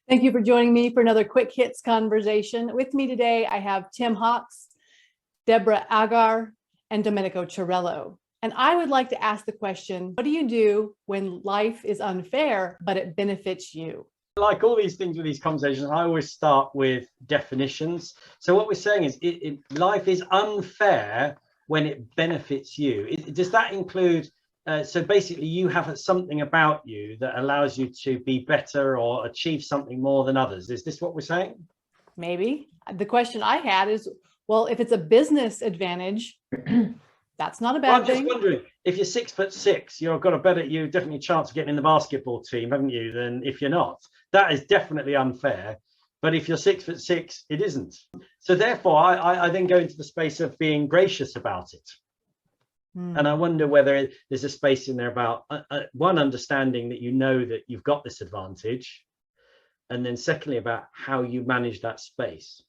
Thank you for joining me for another quick hits conversation. With me today, I have Tim Hawks, Deborah Ager, and Domenico Ciarallo. And I would like to ask the question, what do you do when life is unfair, but it benefits you? Like all these things with these conversations, I always start with definitions. So what we're saying is life is unfair when it benefits you. Does that include, so basically you have something about you that allows you to be better or achieve something more than others? Is this what we're saying? Maybe. The question I had is, well, if it's a business advantage, that's not a bad thing. I'm just wondering, if you're 6'6", you've got you definitely a chance of getting in the basketball team, haven't you, than if you're not. That is definitely unfair. But if you're 6'6", it isn't. So therefore, I then go into the space of being gracious about it. And I wonder whether there's a space in there about one, understanding that you know that you've got this advantage, and then secondly about how you manage that space.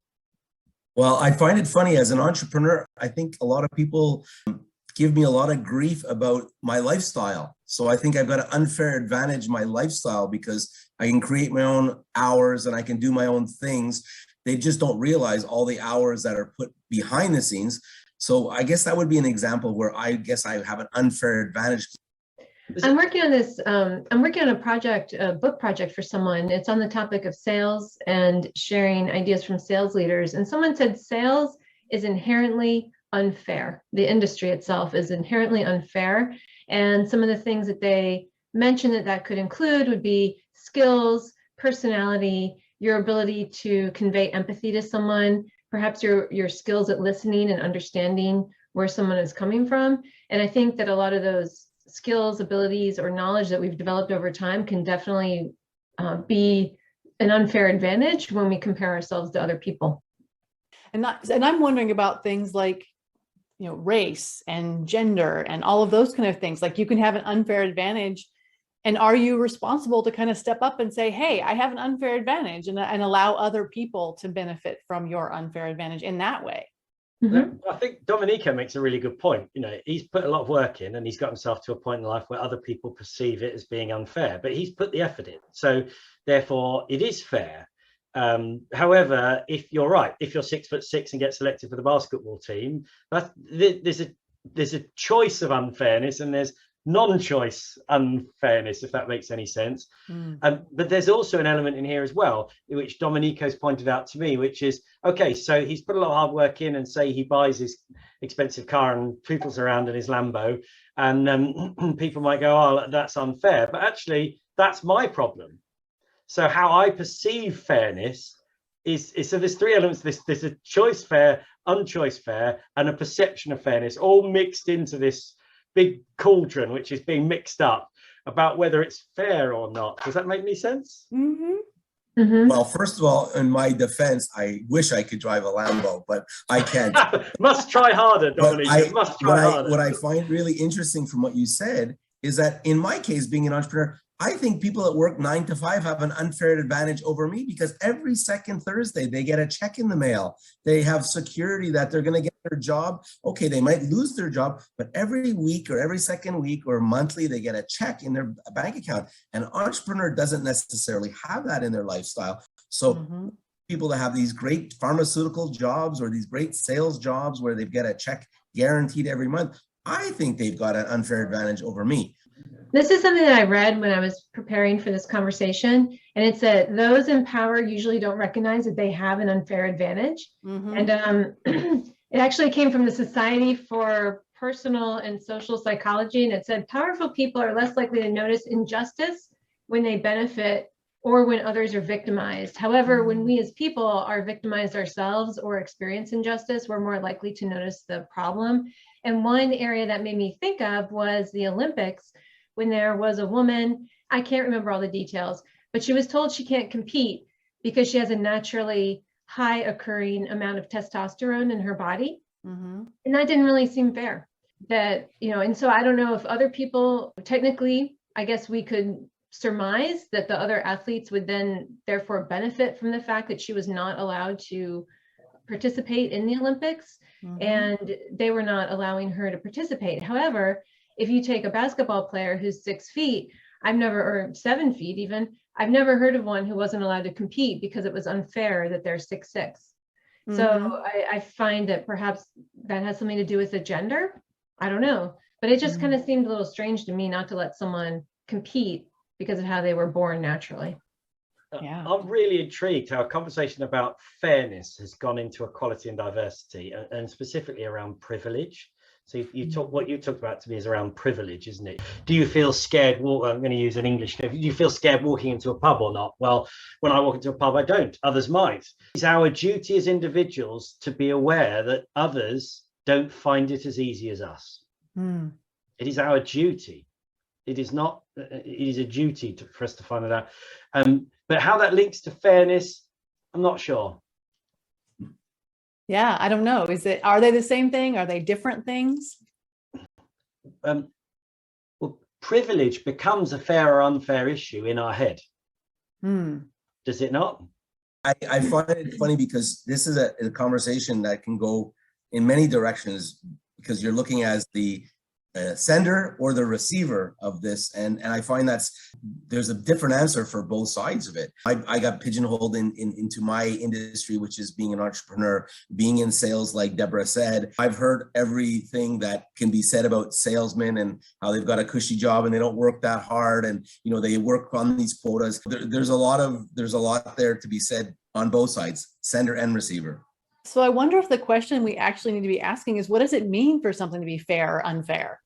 Well, I find it funny as an entrepreneur. I think a lot of people give me a lot of grief about my lifestyle. So I think I've got an unfair advantage in my lifestyle because I can create my own hours and I can do my own things. They just don't realize all the hours that are put behind the scenes. So I guess that would be an example where I guess I have an unfair advantage. I'm working on this. I'm working on a book project for someone. It's on the topic of sales and sharing ideas from sales leaders. And someone said sales is inherently unfair. The industry itself is inherently unfair. And some of the things that they mentioned that could include would be skills, personality, your ability to convey empathy to someone, perhaps your skills at listening and understanding where someone is coming from. And I think that a lot of those skills, abilities, or knowledge that we've developed over time can definitely be an unfair advantage when we compare ourselves to other people. And I'm wondering about things like, race and gender and all of those kind of things. Like you can have an unfair advantage. And are you responsible to kind of step up and say, hey, I have an unfair advantage, and allow other people to benefit from your unfair advantage in that way? Mm-hmm. I think Domenico makes a really good point. He's put a lot of work in and he's got himself to a point in life where other people perceive it as being unfair, but he's put the effort in. So therefore it is fair. However, if you're right, if you're 6'6" and get selected for the basketball team, there's a choice of unfairness and there's non-choice unfairness, if that makes any sense. But there's also an element in here as well, which Domenico's pointed out to me, which is, okay, so he's put a lot of hard work in, and say he buys his expensive car and pootles around in his Lambo, and people might go, oh, that's unfair. But actually, that's my problem. So how I perceive fairness is so there's three elements. There's a choice fair, unchoice fair, and a perception of fairness, all mixed into this big cauldron, which is being mixed up about whether it's fair or not. Does that make any sense? Mm-hmm. Mm-hmm. Well, first of all, in my defense, I wish I could drive a Lambo, but I can't. Must try harder, Domenico. Must try harder. What I find really interesting from what you said is that in my case, being an entrepreneur, I think people that work 9 to 5 have an unfair advantage over me because every second Thursday they get a check in the mail. They have security that they're going to get their job. Okay, they might lose their job, but every week or every second week or monthly, they get a check in their bank account. An entrepreneur doesn't necessarily have that in their lifestyle. So people that have these great pharmaceutical jobs or these great sales jobs where they get a check guaranteed every month, I think they've got an unfair advantage over me. This is something that I read when I was preparing for this conversation, and it said those in power usually don't recognize that they have an unfair advantage. And it actually came from the Society for Personal and Social Psychology, and it said powerful people are less likely to notice injustice when they benefit or when others are victimized. However, when we as people are victimized ourselves or experience injustice, we're more likely to notice the problem. And one area that made me think of was the Olympics, when there was a woman, I can't remember all the details, but she was told she can't compete because she has a naturally high occurring amount of testosterone in her body. And that didn't really seem fair. And so I don't know if other people, technically, I guess we could surmise that the other athletes would then therefore benefit from the fact that she was not allowed to participate in the Olympics, and they were not allowing her to participate. However, if you take a basketball player who's 6 feet, or 7 feet even, I've never heard of one who wasn't allowed to compete because it was unfair that they're 6'6". So I find that perhaps that has something to do with the gender. I don't know, but it just kind of seemed a little strange to me not to let someone compete because of how they were born naturally. Yeah. I'm really intrigued how a conversation about fairness has gone into equality and diversity, and specifically around privilege. So what you talked about to me is around privilege, isn't it? Do you feel scared? I'm going to use an English. Do you feel scared walking into a pub or not? Well, when I walk into a pub, I don't. Others might. It's our duty as individuals to be aware that others don't find it as easy as us. It is our duty. It is not. It is a duty for us to find it out. But how that links to fairness, I'm not sure. Yeah, I don't know. Are they the same thing? Are they different things? Well, privilege becomes a fair or unfair issue in our head. Does it not? I find it funny because this is a conversation that can go in many directions, because you're looking as the sender or the receiver of this, and I find there's a different answer for both sides of it. I got pigeonholed into my industry, which is being an entrepreneur, being in sales, like Deborah said. I've heard everything that can be said about salesmen and how they've got a cushy job and they don't work that hard, and they work on these quotas. There's a lot there to be said on both sides, sender and receiver. So I wonder if the question we actually need to be asking is, what does it mean for something to be fair or unfair?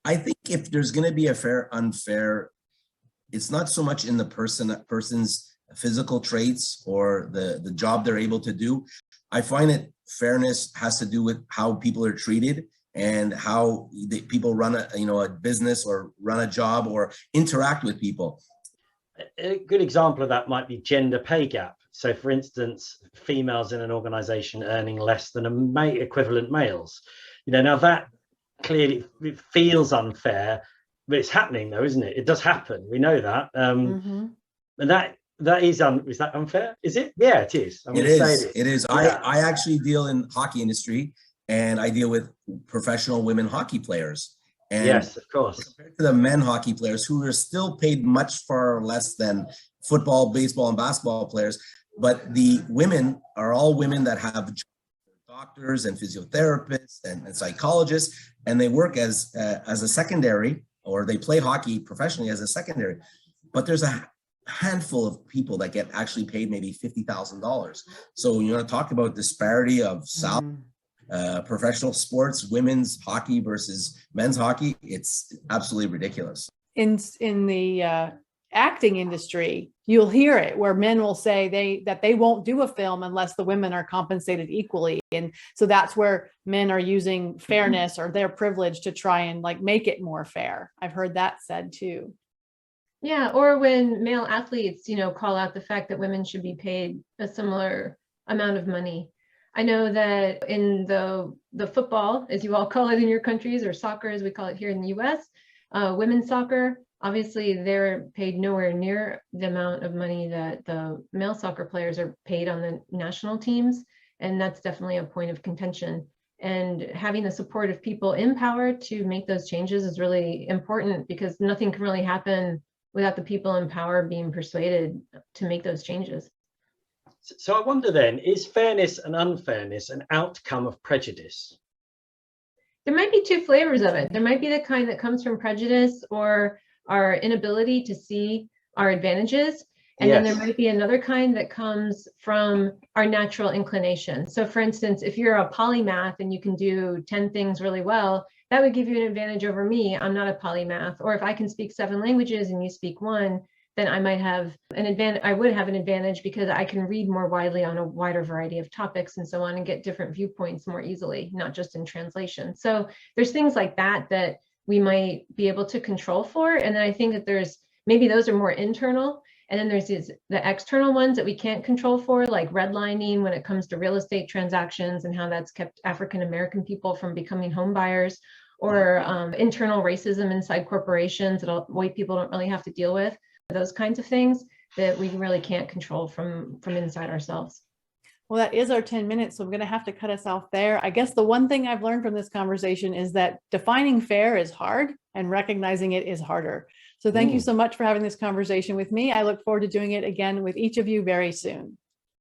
I think if there's going to be a fair, unfair, it's not so much in the person's physical traits or the job they're able to do. I find that fairness has to do with how people are treated and how people run a business or run a job or interact with people. A good example of that might be gender pay gap. So, for instance, females in an organization earning less than equivalent males. Now that clearly it feels unfair, but it's happening though, isn't it? It does happen. We know that. And that is that unfair? Is it? Yeah, it is. It is. Yeah. I actually deal in hockey industry, and I deal with professional women hockey players. And yes, of course. Compared to the men hockey players, who are still paid much far less than football, baseball, and basketball players, but the women are all women that have doctors and physiotherapists and psychologists, and they work as a secondary, or they play hockey professionally as a secondary. But there's a handful of people that get actually paid maybe $50,000. So when you want to talk about disparity of salary, professional sports, women's hockey versus men's hockey, it's absolutely ridiculous. In the acting industry, you'll hear it where men will say that they won't do a film unless the women are compensated equally, and so that's where men are using fairness or their privilege to try and make it more fair. I've heard that said too. Yeah, or when male athletes call out the fact that women should be paid a similar amount of money. I know that in the football, as you all call it in your countries, or soccer as we call it here in the US, women's soccer, obviously they're paid nowhere near the amount of money that the male soccer players are paid on the national teams. And that's definitely a point of contention. And having the support of people in power to make those changes is really important, because nothing can really happen without the people in power being persuaded to make those changes. So I wonder then, is fairness and unfairness an outcome of prejudice? There might be two flavors of it. There might be the kind that comes from prejudice or our inability to see our advantages. And then there might be another kind that comes from our natural inclination. So for instance, if you're a polymath and you can do 10 things really well, that would give you an advantage over me. I'm not a polymath. Or if I can speak 7 languages and you speak 1, then I might have an advantage. I would have an advantage because I can read more widely on a wider variety of topics and so on, and get different viewpoints more easily, not just in translation. So there's things like that that we might be able to control for. And then I think that maybe those are more internal. And then there's the external ones that we can't control for, like redlining when it comes to real estate transactions and how that's kept African-American people from becoming home buyers, or internal racism inside corporations that white people don't really have to deal with. Those kinds of things that we really can't control from inside ourselves. Well, that is our 10 minutes, so I'm going to have to cut us off there. I guess the one thing I've learned from this conversation is that defining fair is hard and recognizing it is harder. So thank you so much for having this conversation with me. I look forward to doing it again with each of you very soon.